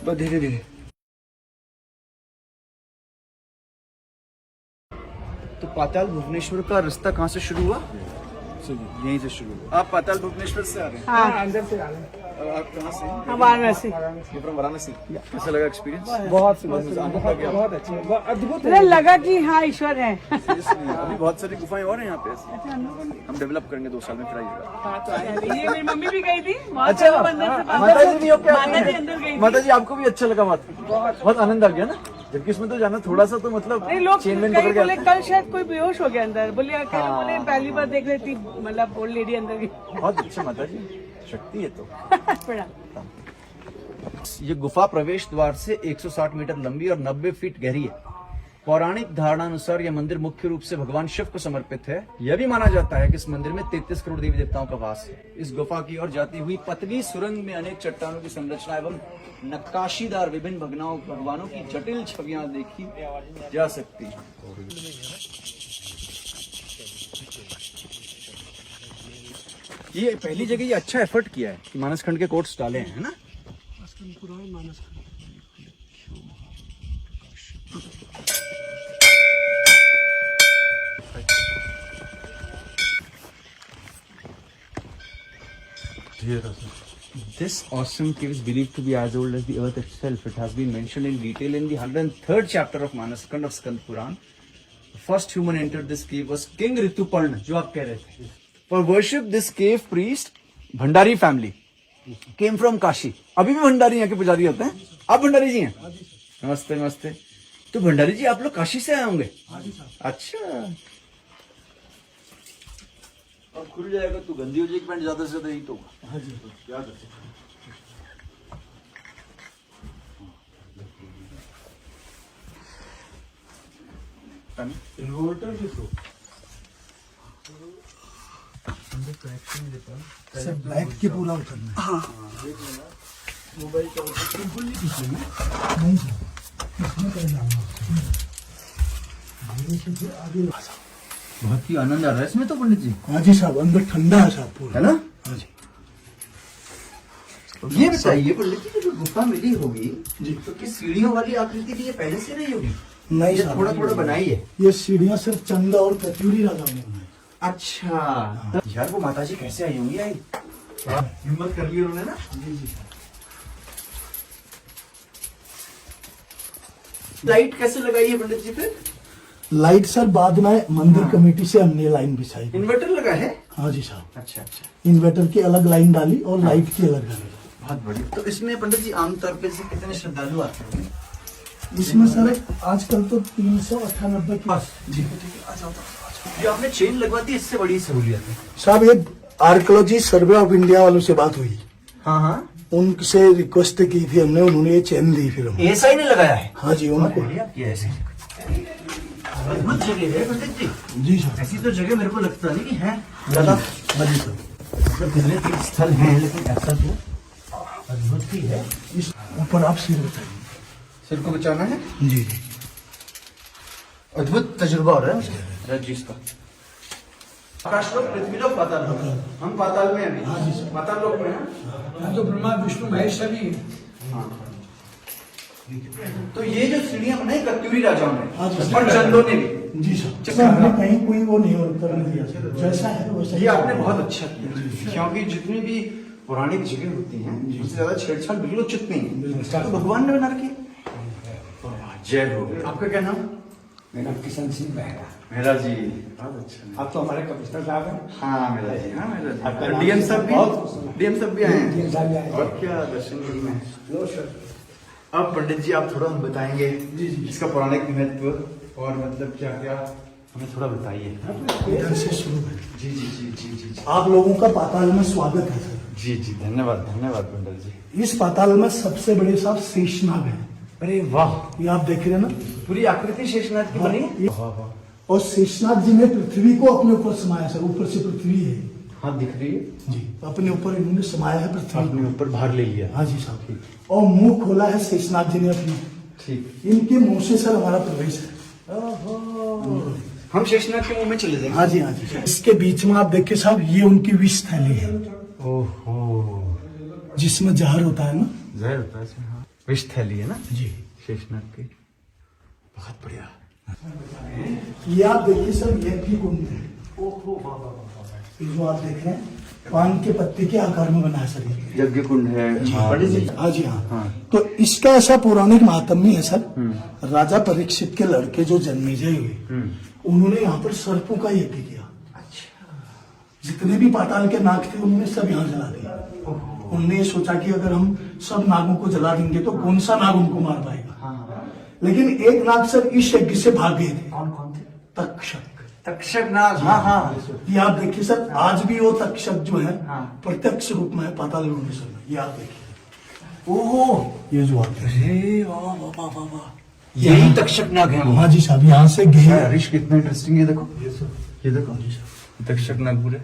बस धीरे धीरे। तो पाताल भुवनेश्वर का रास्ता कहाँ से शुरू हुआ? यहीं से शुरू हुआ। आप पाताल भुवनेश्वर से आ रहे हैं? हाँ, अंदर से आ रहे हैं। आप कहाँ से? वाराणसी। वाराणसी। कैसा लगा एक्सपीरियंस? बहुत अद्भुत लगा कि हाँ ईश्वर है। अभी बहुत सारी गुफाएं और हैं यहाँ पे। हम डेवलप करेंगे 2 साल में, फिर आइएगा। ये मेरी मम्मी भी गई थी। अच्छा, माता जी भी अंदर गई। माता जी आपको भी अच्छा लगा? बहुत आनंद आ गया ना, जबकि इसमें तो जाना थोड़ा सा तो मतलब चेन वेन पकड़ गया। कल शायद कोई बेहोश हो गया अंदर, बोले पहली बार देख रही थी, मतलब ओल्ड लेडी अंदर गई। बहुत अच्छा माता जी, शक्ति है तो। ये गुफा प्रवेश द्वार से 160 मीटर लंबी और 90 फीट गहरी है। पौराणिक धारणा अनुसार यह मंदिर मुख्य रूप से भगवान शिव को समर्पित है। यह भी माना जाता है कि इस मंदिर में 33 करोड़ देवी देवताओं का वास है। इस गुफा की ओर जाती हुई पतली सुरंग में अनेक चट्टानों की संरचना एवं नक्काशीदार विभिन्न भगवानों की जटिल छवियां देखी जा सकती है। ये पहली जगह ये अच्छा एफर्ट किया है कि मानसखंड के कोट्स डाले हैं, है ना? This awesome cave is believed to be as old as the earth itself. It has been mentioned in detail in the 103rd chapter of Manaskand of Skand Puran. The first human entered this cave was King Rituparna, जो आप कह रहे थे. For worship, this cave priest, Bhandari family, came from Kashi. अभी भी भंडारी यहाँ के पुजारी होते हैं? आप भंडारी जी हैं? नमस्ते नमस्ते। तो भंडारी जी आप लोग काशी से आए होंगे? अच्छा। अब खुल जाएगा तो गंदी हो जाएगी पैंट, ज्यादा से ज्यादा यही तो। हाँ जी, क्या करते हैं? इन्वर्टर के थ्रू सब लाइट के पूरा उतरना है। हाँ, मोबाइल का बिल्कुल नहीं खींचना है। नहीं सर, इसमें कर जाऊंगा धीरे से आगे। बहुत ही आनंद आ रहा है इसमें तो पंडित जी। हाँ जी साहब, अंदर ठंडा है साहब पूरा, है ना? हाँ जी। ये बताइए पंडित जी, जो गुफा मिली होगी जी, तो किस सीढ़ियों वाली आकृति की ये पहले से नहीं होगी? नहीं ये साहब, थोड़ा थोड़ा बनाई है। ये सीढ़ियाँ सिर्फ चंदा और कचूरी राजा ने बनाई। अच्छा, यार वो माता जी कैसे आई होंगी? आई हिम्मत कर ली उन्होंने ना। जी जी साहब। लाइट कैसे लगाई है पंडित जी फिर? लाइट सर बाद में मंदिर कमेटी से हमने लाइन बिछाई। इन्वर्टर लगा है? हाँ जी साहब, अच्छा अच्छा, इन्वर्टर की अलग लाइन डाली और लाइट की अलग डाली। बहुत बढ़िया। तो इसमें पंडित जी आमतौर पे से कितने श्रद्धालु आते हैं? इसमें सर आजकल तो 398 की। बस जी, ठीक है, आ जाओ। जो आपने चेन लगवा दी, इससे बड़ी सहूलियत है। साहब ये आर्कियोलॉजी सर्वे ऑफ इंडिया वालों से बात हुई, हाँ हाँ, उनसे रिक्वेस्ट की थी हमने, उन्होंने ये चेन दी फिर हम। ऐसा ही नहीं लगाया है? हाँ जी, उनको। बढ़िया किया ऐसे। अद्भुत जगह है पंडित जी। जी सर। ऐसी तो जगह मेरे को लगता नहीं कि है ज्यादा। हाँ जी सर। मतलब कितने तीर्थ स्थल हैं, लेकिन ऐसा तो अद्भुत ही है। इस ऊपर आप सिर बताइए। सिर को बचाना है? जी जी। अद्भुत तजुर्बा हो रहा है राज जी इसका। आकाश लोक, पृथ्वी लोक, पाताल लोक। हम पाताल में हैं अभी। पाताल लोक में हैं। तो ब्रह्मा विष्णु महेश सभी। हाँ। तो ये जो सीढ़ियां बनाई कत्यूरी राजाओं हाँ जी, ने और चंदों ने भी। जी सर, हमने कहीं कोई वो नहीं करने दिया सर, जैसा है वैसा। ये आपने बहुत अच्छा किया, क्योंकि जितनी भी पौराणिक जगह होती हैं उससे ज्यादा छेड़छाड़ बिल्कुल उचित नहीं है। तो भगवान ने बना रखी। जय हो। आपका क्या नाम? मेरा किशन सिंह मेहरा। मेहरा जी, बहुत अच्छा। आप तो हमारे कमिश्नर साहब हैं। हाँ मेरा जी, हाँ मेरा आपका जी। नाम? डीएम साहब भी आए हैं। डीएम साहब भी आए हैं। और क्या दर्शन करी में। लो सर। अब पंडित जी आप थोड़ा हम बताएंगे जी जी। इसका पौराणिक महत्व और मतलब क्या क्या, हमें थोड़ा बताइए। इधर से शुरू है। जी जी जी जी जी आप लोगों का पाताल में स्वागत है सर। जी जी, धन्यवाद धन्यवाद पंडित जी। इस पाताल में सबसे बड़े साहब शेषनाग है। अरे वाह, ये आप देख रहे हैं ना, पूरी आकृति शेषनाग की बनी है। और शेषनाग जी ने पृथ्वी को अपने ऊपर समाया सर, ऊपर से पृथ्वी है। हाँ दिख रही है जी, अपने ऊपर इन्होंने समाया है पृथ्वी अपने को। ऊपर भार ले लिया। हाँ जी साहब। और मुंह खोला है शेषनाग जी ने अपना। ठीक, इनके मुंह से सर हमारा प्रवेश है। हम शेषनाग के मुंह में चले जाएंगे। हाँ जी हाँ जी। इसके बीच में आप देखिए साहब, ये उनकी विष थैली है ओहो, जिसमें जहर होता है ना। जहर होता है इसमें, हाँ। विष थैली है ना जी। शेषनाग की, बहुत बढ़िया। ये आप देखिए सर, ये भी कुंड है। ये जो आप देख रहे हैं, पान के पत्ते के आकार में बना है सर ये। यज्ञ कुंड है। पंडित जी, हाँ जी हाँ। हाँ। तो इसका ऐसा पौराणिक महात्म्य है सर, राजा परीक्षित के लड़के जो जन्मेजय हुए, उन्होंने यहाँ पर सर्पों का यज्ञ किया। अच्छा। जितने भी पाताल के नाग थे उन्होंने सब यहाँ जला दिया। उन्होंने ये सोचा कि अगर हम सब नागों को जला देंगे तो कौन सा नाग उनको मार पाएगा। लेकिन एक नाग सर इस यज्ञ से भाग गए थे। कौन कौन थे? तक्षक। तक्षक नाग, हाँ हाँ। ये आप देखिए सर, आज भी वो तक्षक जो है हाँ। प्रत्यक्ष रूप में है पाताल लोकेश्वर में। ये आप देखिए, ओह, ये जो आप देख रहे हैं। अरे वाह वाह वाह वाह वाह, यही तक्षक नाग है वो। हाँ जी साहब, यहाँ से गए। हरीश कितना इंटरेस्टिंग है, देखो ये देखो तक्षक नाग पूरे।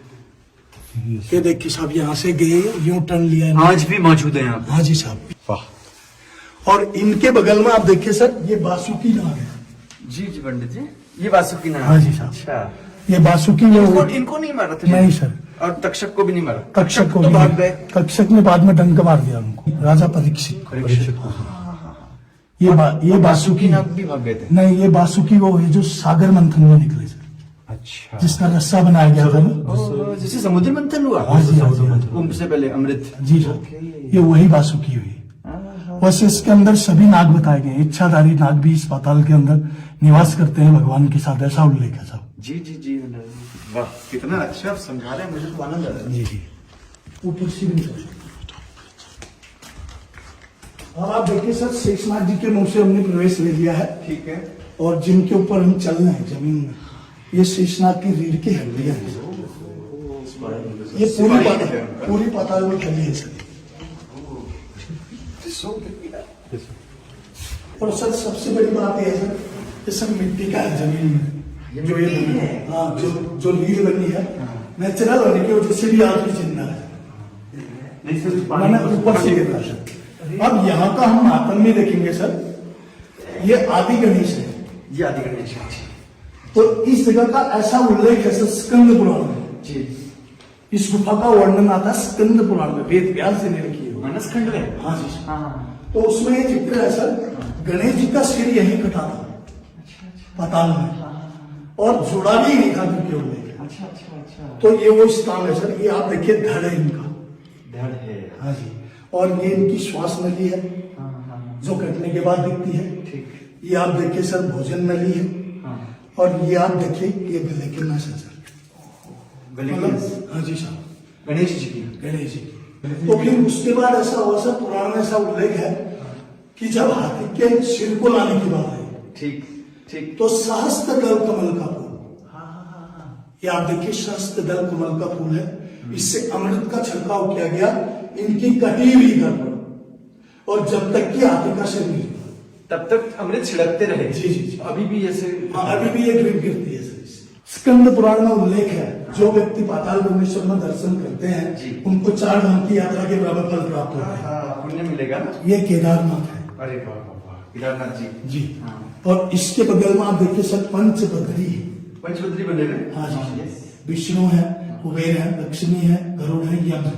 ये देखिए साहब, यहाँ से गए, यूं टर्न लिया है। आज भी मौजूद है यहाँ पे। हाँ जी साहब। वाह। और इनके बगल में आप देखिए सर, ये बासुकी नाग है। जी जी पंडित जी, ये वासुकी नाग। हाँ जी साहब। अच्छा, ये बासुकी वो इनको नहीं मारा था? नहीं सर, और तक्षक को भी नहीं मारा? तक्षक को तो भी भाग नहीं। गए। तक्षक ने बाद में डंक मार दिया उनको, राजा परीक्षित को। ये बासुकी नाग भी भाग गए थे? नहीं, ये बासुकी वो है जो सागर मंथन में निकले सर, अच्छा, जिसका रस्सा बनाया गया था ना। जैसे समुद्र मंथन हुआ। हाँ जी, हाँ जी, हाँ जी। कुंभ से पहले अमृत। जी सर, ये वही बासुकी हुई। वैसे इसके अंदर सभी नाग बताए गए हैं। इच्छाधारी नाग भी इस पाताल के अंदर निवास करते हैं भगवान के साथ, ऐसा उल्लेख है साहब। जी जी जी, वाह, कितना अच्छा आप समझा रहे हैं, मुझे तो आनंद आ रहा है। जी जी। ऊपर सीढ़ी सर। अब आप देखिए सर, शेषनाग जी के मुंह से हमने प्रवेश ले लिया है। ठीक है। और जिनके ऊपर हम चल रहे हैं जमीन में, ये शेषनाग की रीढ़ की हड्डियां हैं। ये पूरी पाताल में फैली है सर। और सर सबसे बड़ी बात यह है सर, ये सब मिट्टी का है जमीन में। जो ये बनी है, हाँ, जो लीड बनी है, नेचुरल होने की वजह से भी आदमी जिंदा है, मैंने ऊपर से गिर रहा है। अब यहाँ का हम महात्म्य देखेंगे सर, ये आदि गणेश है। ये आदि गणेश तो इस जगह का ऐसा उल्लेख है सर स्कंद पुराण में। जी। इस गुफा का वर्णन आता है स्कंद पुराण में, वेद व्यास जी ने लिखी है। मानसखंड में। हाँ जी सर। हाँ। तो उसमें ये चित्र है सर, गणेश जी का सिर यहीं कटा था पाताल में, और जुड़ा भी नहीं था क्योंकि उल्लेख। अच्छा अच्छा अच्छा। तो ये वो स्थान है सर। ये आप देखिए, धड़ है इनका। धड़ है। हाँ जी। और ये इनकी श्वास नली है, जो कटने के बाद दिखती है। ठीक। ये आप देखिए सर, भोजन नली है। और ये आप देखिए, ये गले के नस है सर। गले की नस? हाँ जी साहब, गणेश जी की। गणेश जी की। तो फिर उसके बाद ऐसा हुआ सर, पुराण में ऐसा उल्लेख है कि जब हाथी के सिर को लाने की बात आई, ठीक ठीक, तो सहस्त्र दल कमल का फूल, ये आप देखिए सहस्त्र दल कमल का फूल है, इससे अमृत का छिड़काव किया गया इनकी कटी हुई घर पर, और जब तक कि हाथी का सिर नहीं, तब तक अमृत छिड़कते रहे। जी जी जी। अभी भी ऐसे? हाँ, अभी भी ये ड्रिप गिरती है सर। स्कंद पुराण में उल्लेख है, जो व्यक्ति पाताल भुवनेश्वर में दर्शन करते जी। हैं उनको 4 धाम की यात्रा के बराबर फल प्राप्त होता है। हाँ, पुण्य मिलेगा ना। ये केदारनाथ है। अरे वाह वाह वाह, केदारनाथ जी। जी। हाँ। और इसके बगल में आप देखिए सर, पंचबद्री है। पंचबद्री बने हुए। हाँ जी। विष्णु है, कुबेर है, लक्ष्मी है, गरुड़ है, यम है।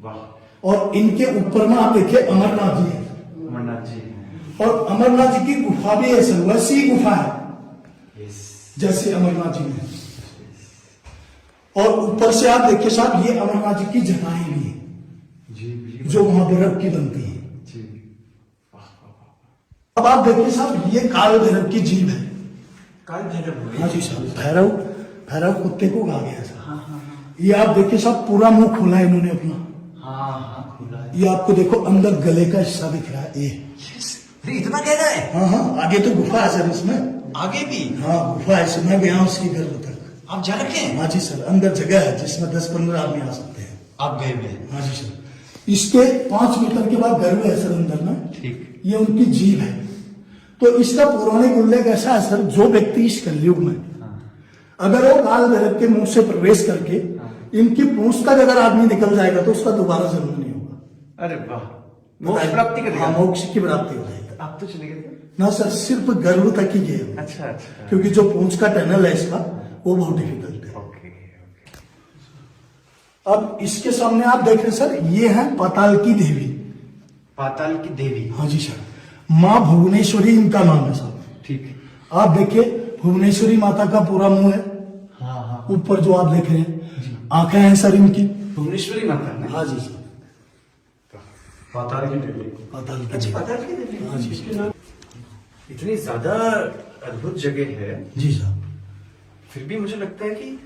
वाह। और इनके ऊपर में आप देखिए अमरनाथ जी है। अमरनाथ जी। और अमरनाथ जी की गुफा भी है सर, वैसी गुफा है यस। जैसे अमरनाथ जी में। और ऊपर से आप देखिए साहब, ये अमरनाथ जी की जटाएं भी है, जी जो वहां बर्फ की बनती है। जी। अब आप देखिए साहब, ये काल भैरव की जीव है। काल भैरव। हाँ जी साहब, भैरव कुत्ते को कहा गया साहब। ये आप देखिए साहब, पूरा मुंह खोला है इन्होंने अपना। हाँ खुला है। ये आपको देखो अंदर गले का हिस्सा दिख रहा है। ये इतना गहरा है? हाँ हाँ, आगे तो गुफा है सर इसमें। आगे भी? हाँ, गुफा है, इसमें मैं गया हूँ उसकी गर्भ तक। आप जा रखे हैं? हाँ जी सर, अंदर जगह है जिसमें 10-15 आदमी आ सकते हैं। आप गए हुए हैं? हाँ जी सर। इसके 5 मीटर के बाद गर्भ है सर अंदर में। ठीक। ये उनकी जीव है। तो इसका पौराणिक उल्लेख ऐसा है सर, जो व्यक्ति इस कलयुग में अगर वो काल भैरव के मुंह से प्रवेश करके इनकी पूंछ तक अगर आदमी निकल जाएगा तो उसका दोबारा जन्म नहीं होगा। अरे वाह, मोक्ष प्राप्ति करेगा? हाँ, मोक्ष की प्राप्ति हो जाएगी। आप तो चले गए? ना सर, सिर्फ गर्भ तक ही गए। अच्छा अच्छा। क्योंकि जो पूंछ का टनल है इसका, वो बहुत डिफिकल्ट है। ओके। अब इसके सामने आप देख रहे हैं सर, ये है पाताल की देवी। पाताल की देवी। हाँ जी सर, माँ भुवनेश्वरी इनका नाम है साहब। ठीक है। आप देखिए भुवनेश्वरी माता का पूरा मुंह है, हाँ हाँ। ऊपर जो आप देख रहे हैं आंखें हैं सर इनकी। भुवनेश्वरी माता ने। हाँ जी सर, पाताल की देवी। पाताल की अच्छा, देवी। पाताल की देवी। हाँ जी सर। इतनी ज्यादा अद्भुत जगह है, जी साहब। फिर भी मुझे लगता है कि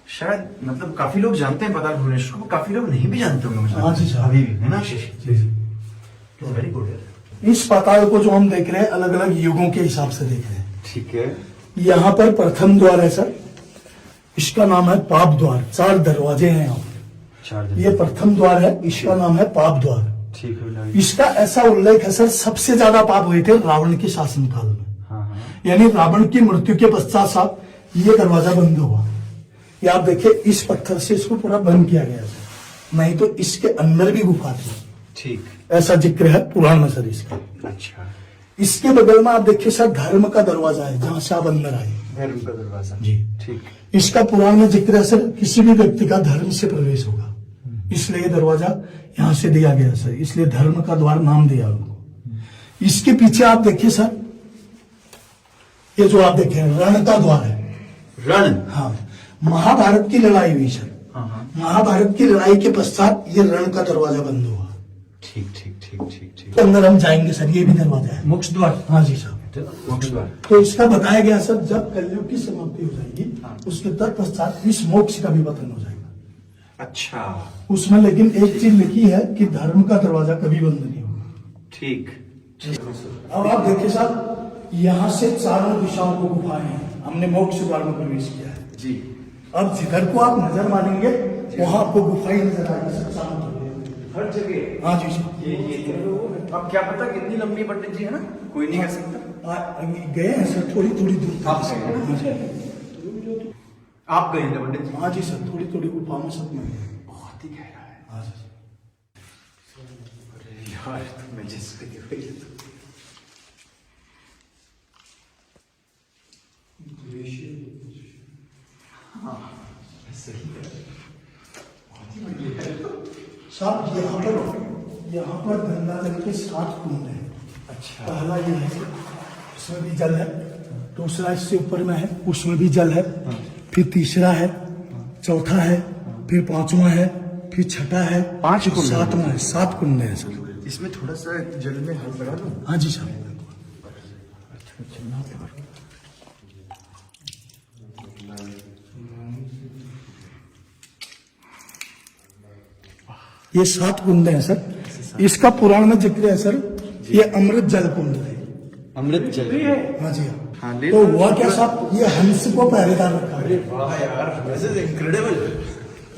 शायद मतलब काफी लोग जानते हैं पाताल भुवनेश्वर को, काफी लोग नहीं भी जानते होंगे मुझे हाँ जी लगता है। साहब। अभी भी है ना आशीष? जी जी। Very good. इस पाताल को जो हम देख रहे हैं अलग अलग युगों के हिसाब से देख रहे हैं। ठीक है। यहाँ पर प्रथम द्वार है सर, इसका नाम है पाप द्वार। 4 दरवाजे हैं यहाँ पर। 4 दिन। ये प्रथम द्वार है, इसका नाम है पाप द्वार। ठीक है। इसका ऐसा उल्लेख है सर, सबसे ज्यादा पाप हुए थे रावण के शासनकाल में। हाँ हाँ। यानी रावण की मृत्यु के पश्चात साहब ये दरवाजा बंद हुआ। ये आप देखिए इस पत्थर से इसको पूरा बंद किया गया सर, नहीं तो इसके अंदर भी गुफा थी। ठीक। ऐसा जिक्र है पुराण में सर इसका। अच्छा। इसके बगल में आप देखिए सर धर्म का दरवाजा है, जहां से आप अंदर आए। धर्म का दरवाजा। जी। ठीक। इसका पुराण में जिक्र है सर, किसी भी व्यक्ति का धर्म से प्रवेश होगा, इसलिए ये दरवाजा यहां से दिया गया सर, इसलिए धर्म का द्वार नाम दिया उनको। इसके पीछे आप देखिए सर, ये जो आप देखे रण का द्वार है। रण। हाँ, महाभारत की लड़ाई हुई सर। हाँ हाँ। महाभारत की लड़ाई के पश्चात ये रण का दरवाजा बंद हुआ। ठीक ठीक ठीक ठीक ठीक। तो अंदर हम जाएंगे सर, ये भी दरवाजा है। मोक्ष द्वार। हाँ जी साहब। मोक्ष द्वार। तो इसका बताया गया सर, जब कलयुग की समाप्ति हो जाएगी उसके तत्पश्चात इस मोक्ष का भी पतन हो जाएगा। अच्छा। उसमें लेकिन एक चीज लिखी है कि धर्म का दरवाजा कभी बंद नहीं होगा। ठीक। अब आप देखिए साहब, यहाँ से चारों दिशाओं को गुफाएं हैं, हमने मोक्ष द्वार में प्रवेश किया है जी। अब जिधर को आप नजर मारेंगे वहां आपको गुफाएं नजर आएगी सर, चारों तरफ। हर जगह। हाँ जी सर। ये अब क्या पता कितनी लंबी पंडित जी है ना, कोई नहीं कह सकता। गए हैं सर थोड़ी थोड़ी दूर आप तक। गए हैं? हाँ जी। आप गए थे पंडित जी? हाँ जी सर, थोड़ी थोड़ी गुफा में सब में गए। बहुत ही गहरा है। हाँ जी। अरे यार, मैं जिस हाँ सही है। साहब यहाँ पर गंगा जल के 7 कुंड हैं। अच्छा। पहला ये है, उसमें भी जल है। दूसरा इससे ऊपर में है, उसमें भी जल है। फिर तीसरा है, चौथा है, फिर 5वां है, फिर छठा है, 5 कुंड हैं। 7वां है। 7 कुंड है सर। इसमें थोड़ा सा जल में हाथ लगा दूं? हाँ जी साहब। ये 7 कुंड हैं सर। इसका पुराण में जिक्र है सर, ये अमृत जल कुंड है। अमृत जल। हाँ जी हाँ, हाँ। ले तो लो। हुआ क्या साहब, ये हंस को पहरेदार रखा गया। वाह यार, दिस इज इनक्रेडिबल।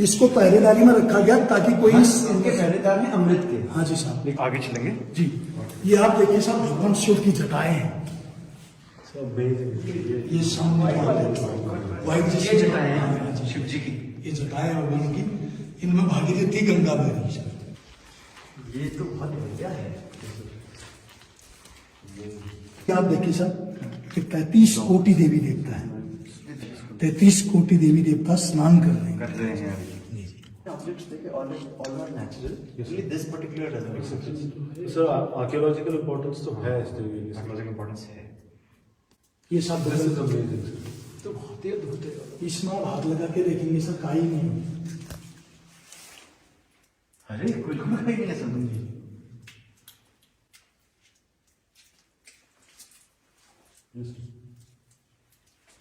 इसको पहरेदारी में रखा गया ताकि कोई इनके पहरेदार हैं अमृत के। हाँ जी साहब। आगे चलेंगे जी, ये आप देखिए साहब भगवान शिव की जटाएं हैं। ये सामने वाइट ये जटाएं हैं शिव जी की। ये जटाएं भगवान की, इनमें भागीरथी गंगा बह रही है। ये तो बहुत बढ़िया है। ये आप देखिए सर कि 33 कोटि देवी देवता है। 33 कोटि देवी देवता स्नान कर रहे हैं। कर रहे हैं अभी। Objects देखे all are natural. Only this particular doesn't make sense. Sir archaeological importance तो है इस तरीके की। Archaeological importance है। ये सब दिस इज अमेजिंग सर। तो बहुत ही अद्भुत है। इसमें आप हाथ लगा के देखेंगे सर, काई नहीं होगी। अरे कोई नहीं है समझ।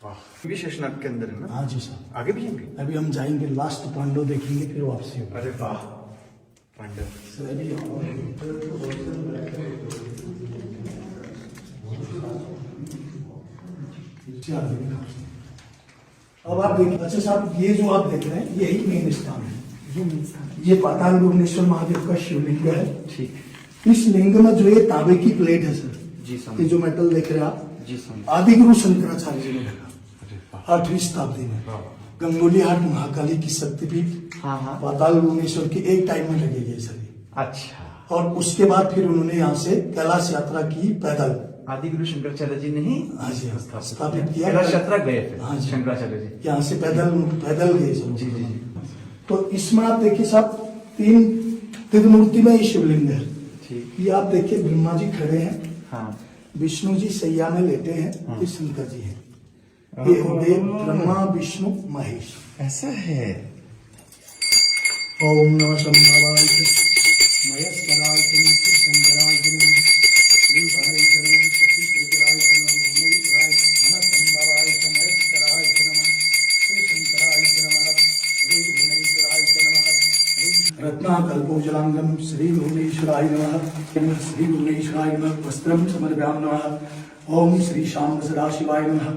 वाह, ये शेषनाग के अंदर है ना? हाँ जी साहब। आगे भी जाएंगे? अभी हम जाएंगे, लास्ट पांडव देखेंगे, फिर वापसी होगी। अरे वाह, पांडव। सर अभी अब आप देखिए, अच्छा साहब ये जो आप देख रहे हैं यही मेन स्थान है। ये पाताल भुवनेश्वर महादेव का शिवलिंग है। ठीक। इस लिंग में जो ये तांबे की प्लेट है सर, जी समझ। ये जो मेटल देख रहे हैं आप, जी समझ। आदि गुरु शंकराचार्य जी ने रखा अरे वाह। 8वीं शताब्दी में। गंगोली हाट महाकाली की शक्तिपीठ हाँ हाँ। पाताल भुवनेश्वर की एक टाइम में लगे गए सर। अच्छा। और उसके बाद फिर उन्होंने यहाँ से कैलाश यात्रा की पैदल। आदि गुरु शंकराचार्य जी ने ही हाँ जी स्थापित किया। कैलाश यात्रा गए थे। हाँ जी। शंकराचार्य जी यहाँ से पैदल गए सब। जी जी। तो इसमें आप देखिए साहब 3 मूर्ति में ये शिवलिंग है। ठीक। ये आप देखिए ब्रह्मा जी खड़े हैं, हाँ विष्णु जी सैया में लेटे हैं, ये शंकर जी हैं। ये हो गए ब्रह्मा विष्णु महेश। ऐसा है। ओम नमः शंभवाय महेश्वराय च शंकराय च श्रीधराय च नमः शशिशेखराय च नमः भुवनेश्वराय नमः शंभवाय च महेश्वराय च नमः श्री शंकराय च नमः श्री भुवनेश्वराय च नमः रत्नाकल्पोजलांगम श्री भुवनेश्वराय नमः श्री भुवनेश्वराय नमः वस्त्रम समर्पयामि नमः। ओम श्री शाम सदाशिवाय नमः।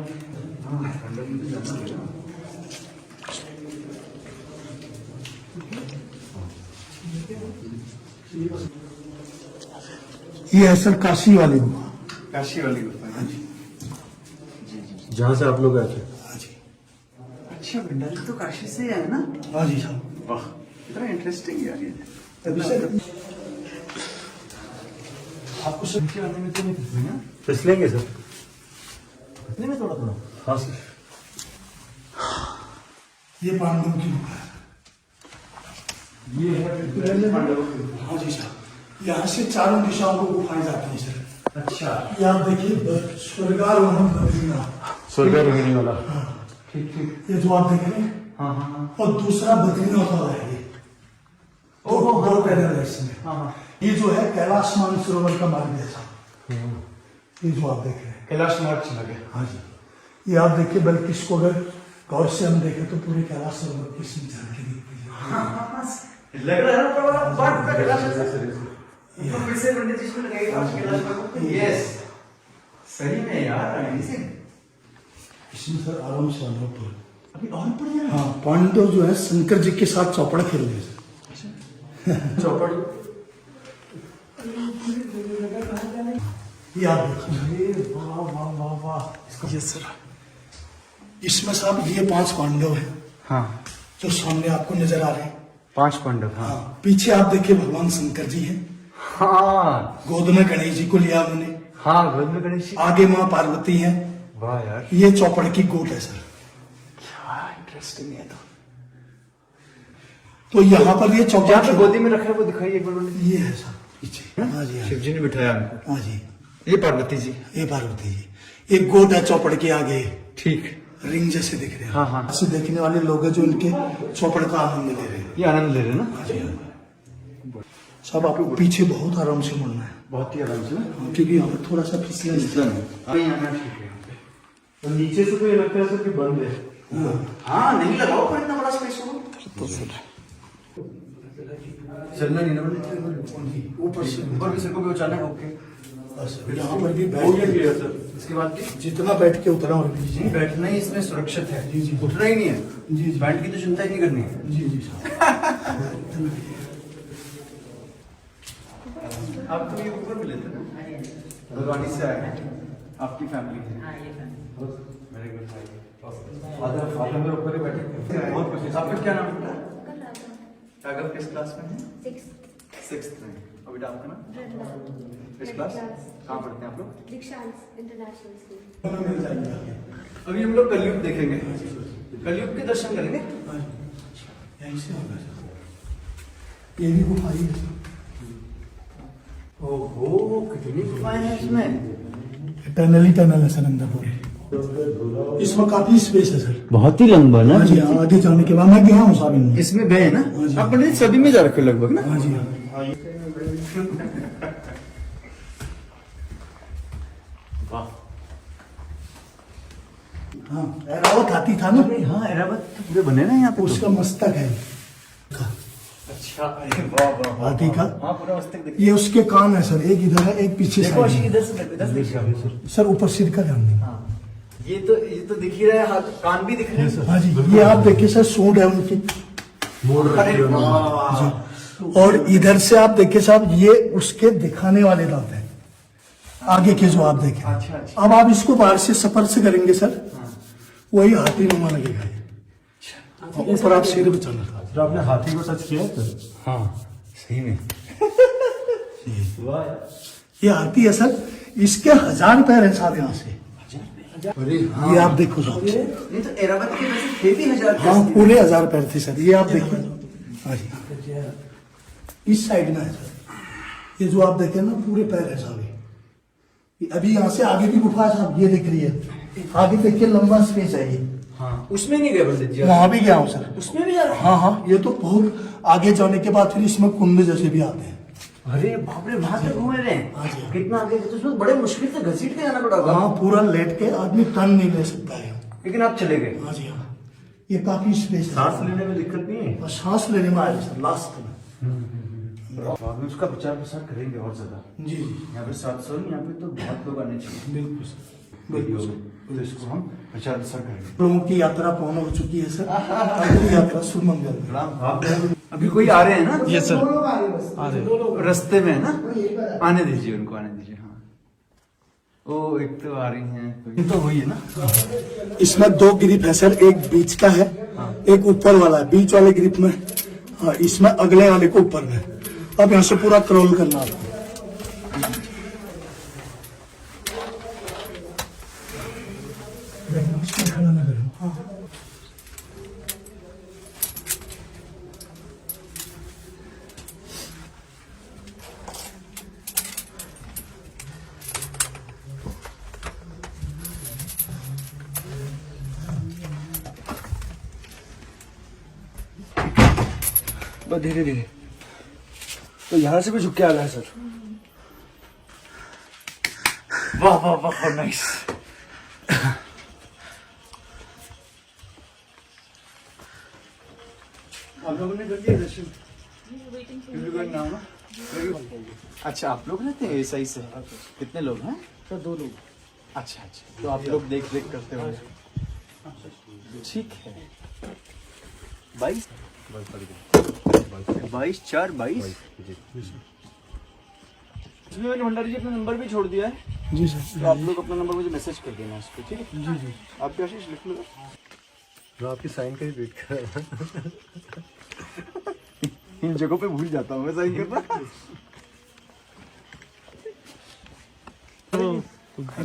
ये है सर काशी वाली गुफा। काशी वाली गुफा है। जहाँ से आप लोग आए थे। हाँ जी, अच्छा भंडारी तो काशी से है ना। हाँ जी साहब। वाह कितना इंटरेस्टिंग यार ये। आपको सर नीचे आने में तो नहीं फिसले ना। फिसलेंगे सर। फिसले में थोड़ा थोड़ा। हाँ सर। ये पांडव की गुफा है। ये है पांडवों की। हाँ जी साहब, यहाँ से चारों दिशाओं को गुफाएं जाती हैं सर। अच्छा ये आप देखिए स्वर्गारोहण बद्रीनाथ। स्वर्ग रोहिणी वाला। ठीक ठीक। ये जो आप देख रहे हैं, हाँ हाँ हाँ। और दूसरा बद्रीनाथ वाला है ये। ओहो दो पैदल है इसमें। हाँ हाँ। ये जो है कैलाश मानसरोवर का मार्ग है साहब। ये जो आप देख रहे हैं, कैलाश मार्ग चला गया। हाँ जी, ये आप देखिए, बल्कि इसको अगर गौर से हम देखें तो पूरे कैलाश सरोवर की सीन झांकी दिखती है। लग रहा है ना थोड़ा बात का कैलाश तो फिर से पंडित जी को लगाएगा कैलाश मार्ग। यस सही में यार अमेजिंग। इसमें सर आराम से अनुभव तो अभी और पड़ जाए। हाँ, पांडव जो है शंकर जी के साथ चौपड़ खेल रहे हैं। चौपड़। ये आप देखिए, वाह वाह वाह वाह। यस सर, इसमें साहब ये 5 पांडव हैं हाँ जो सामने आपको नजर आ रहे हैं। 5 पांडव। हाँ हाँ, पीछे आप देखिए भगवान शंकर जी हैं, हाँ गोद में गणेश जी को लिया उन्होंने, हाँ गोद में गणेश जी। आगे माँ पार्वती हैं। वाह यार ये चौपड़ की गोट है सर। क्या इंटरेस्टिंग है। तो यहाँ पर ये चौपड़ जहाँ पे गोदी में रखा है वो दिखाइए एक बार पंडित जी। ये है सर पीछे। हाँ जी, हाँ शिव जी ने बिठाया हमको। हाँ जी, ये पार्वती जी। ये पार्वती जी। एक गोट है चौपड़ के आगे, ठीक। रिंग जैसे दिख रहे हैं। हाँ, हाँ। ऐसे देखने वाले लोग हैं जो इनके चौपड़ का आनंद ले रहे हैं। ये आनंद ले रहे हैं ना। हाँ जी, हाँ। सब आपको पीछे बहुत आराम से मुड़ना है, बहुत ही आराम से ना। क्योंकि यहाँ पर थोड़ा सा फिसलन है। अभी आना ठीक है। तो नीचे से तो ये लगता है सर कि बंद है। हाँ नहीं लगाओ पर इतना बड़ा स्पेस हो तो चलना नहीं ना पंडित। ऊपर से ऊपर भी सिर को भी उचालना है। ओके बस यहाँ पर भी हो बैठ गया के सर। इसके बाद जितना बैठ के उतना और भी जी बैठना ही इसमें सुरक्षित है। जी, जी। उठना ही नहीं है। जी, जी। बैठ की तो चिंता ही नहीं करनी है। जी जी साहब। आप तो ये ऊपर मिले थे ना। भगवानी से आए हैं। आपकी फैमिली है। मेरे घर से फादर फादर मेरे ऊपर ही बैठे। बहुत खुशी। आपका क्या नाम है? राघव किस क्लास में है? 6th में। और बेटा आपका नाम? किस क्लास? कहाँ पढ़ते हैं आप लोग? दीक्षांत इंटरनेशनल स्कूल। मिल जाएंगे आगे। अभी हम लोग कलयुग देखेंगे। कलयुग के दर्शन करेंगे। यहीं से होगा सर। ये भी गुफा ही है सर। ओहो कितनी गुफाएं हैं इसमें। टनल है सर अंदर पूरे। इसमें काफी स्पेस है सर। बहुत ही लंबा ना। हाँ जी, हाँ, आगे जाने के बाद मैं गया हूँ साहब इनमें। इसमें गए ना। हाँ जी। आप पंडित सभी में जा रखे लगभग ना। हाँ जी, हाँ। वाह। हाँ, ऐरावत हाथी था ना, हाँ ऐरावत तो पूरे बने ना यहाँ पे। उसका मस्तक है। अच्छा अरे वाह वाह वाह। हाथी का हाँ पूरा मस्तक दिख। ये उसके कान है सर, एक इधर है एक पीछे देखो साइड अशी में। इधर से देखो, इधर से देखिए। सर ऊपर सिर का ध्यान दें। हाँ ये तो दिख ही रहा है। हाथ कान भी दिख रहे हैं। हाँ जी, ये आप देखिए सर, सूंड है उनकी। अरे वाह। और इधर से आप देखिए साहब, ये उसके दिखाने वाले दांत हैं आगे के जो आप देखें। अच्छा, अच्छा। अब आप इसको बाहर से स्पर्श करेंगे सर, वही हाथी नुमा लगेगा ये। और ऊपर आप सिर बचाना था। सर आपने हाथी को टच किया है सर? हाँ सही में। वाह। ये हाथी है सर, इसके 1000 पैर हैं साहब यहाँ से। अरे ये आप देखो साहब। नहीं तो ऐरावत के वैसे थे भी 1000। हाँ पूरे 1000 पैर थे सर। ये आप देखिए। हाँ जी, इस साइड में है सर। ये जो आप देखे ना पूरे पैर है सारे। अभी यहाँ से आगे भी गुफा है साहब, ये दिख रही है आगे, देखिए लंबा स्पेस है ये। हाँ, उसमें नहीं गए पंडित जी? वहां भी गया हूँ सर। उसमें भी जा रहे हैं? हाँ हाँ, ये तो बहुत आगे जाने के बाद फिर इसमें कुंड जैसे भी आते हैं। अरे बाप रे, वहां तक घूमे रहे हाँ जी। हैं? कितना आगे? तो उसमें बड़े मुश्किल से घसीट के जाना पड़ा होगा। हाँ, पूरा लेट के आदमी टर्न नहीं ले सकता है। लेकिन आप चले गए? हाँ जी हाँ, ये काफी स्पेस है। सांस लेने में दिक्कत नहीं है? और सांस लेने में आया सर लास्ट में। बाद में उसका प्रचार प्रसार करेंगे और ज्यादा। जी जी यहाँ पे 700, यहाँ पे तो बहुत लोग आने चाहिए बिल्कुल सर, वीडियो बिल्कुल में, तो इसको हम प्रचार प्रसार करेंगे। लोगों की यात्रा पूर्ण हो चुकी है सर। अगली यात्रा सुमंगल। आप अभी कोई आ रहे हैं ना? ये सर रास्ते में है ना? आने दीजिए उनको, आने दीजिए। हाँ, ओ एक तो आ रही हैं, ये तो वही है ना? इसमें 2 ग्रिप है सर, एक बीच का है, एक ऊपर वाला है। बीच वाले ग्रिप में, हाँ, इसमें अगले वाले को ऊपर में। अब यहाँ से पूरा क्रॉल करना आपको। खड़ा ना करो। हाँ। बस धीरे धीरे। तो यहाँ से भी झुक के आ गया सर। वाह वाह वाह, नाइस। आप लोगों ने कर दिया दर्शन? अच्छा, आप लोग रहते हैं सही से? कितने लोग हैं? सर 2 लोग। अच्छा अच्छा, तो आप लोग देख रेख करते होंगे। ठीक है। 22 22 इसमें मैंने भंडारी जी अपना नंबर भी छोड़ दिया है, जी सर। तो आप लोग अपना नंबर मुझे मैसेज कर देना उस पर, ठीक है? जी जी। आपके आशीष लिख लो। मैं आपकी साइन का ही वेट कर रहा इन जगहों पे भूल जाता हूँ मैं साइन करना।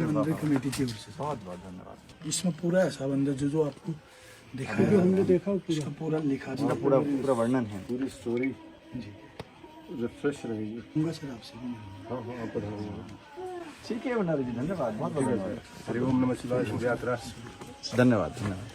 मंदिर कमेटी की ओर से बहुत बहुत धन्यवाद। इसमें पूरा ऐसा अंदर जो आपको दिखाया, हमने देखा पूरा पूरा लिखा पूरा पूरा पूरा वर्णन है। पूरी स्टोरी जी। रिफ्रेश रहेगी। दूंगा सर आपसे। हाँ हाँ, आप बढ़ाइए। ठीक है भंडारी जी, धन्यवाद, बहुत बहुत धन्यवाद। हरि ओम नमः शिवाय, शुभ यात्रा। धन्यवाद धन्यवाद।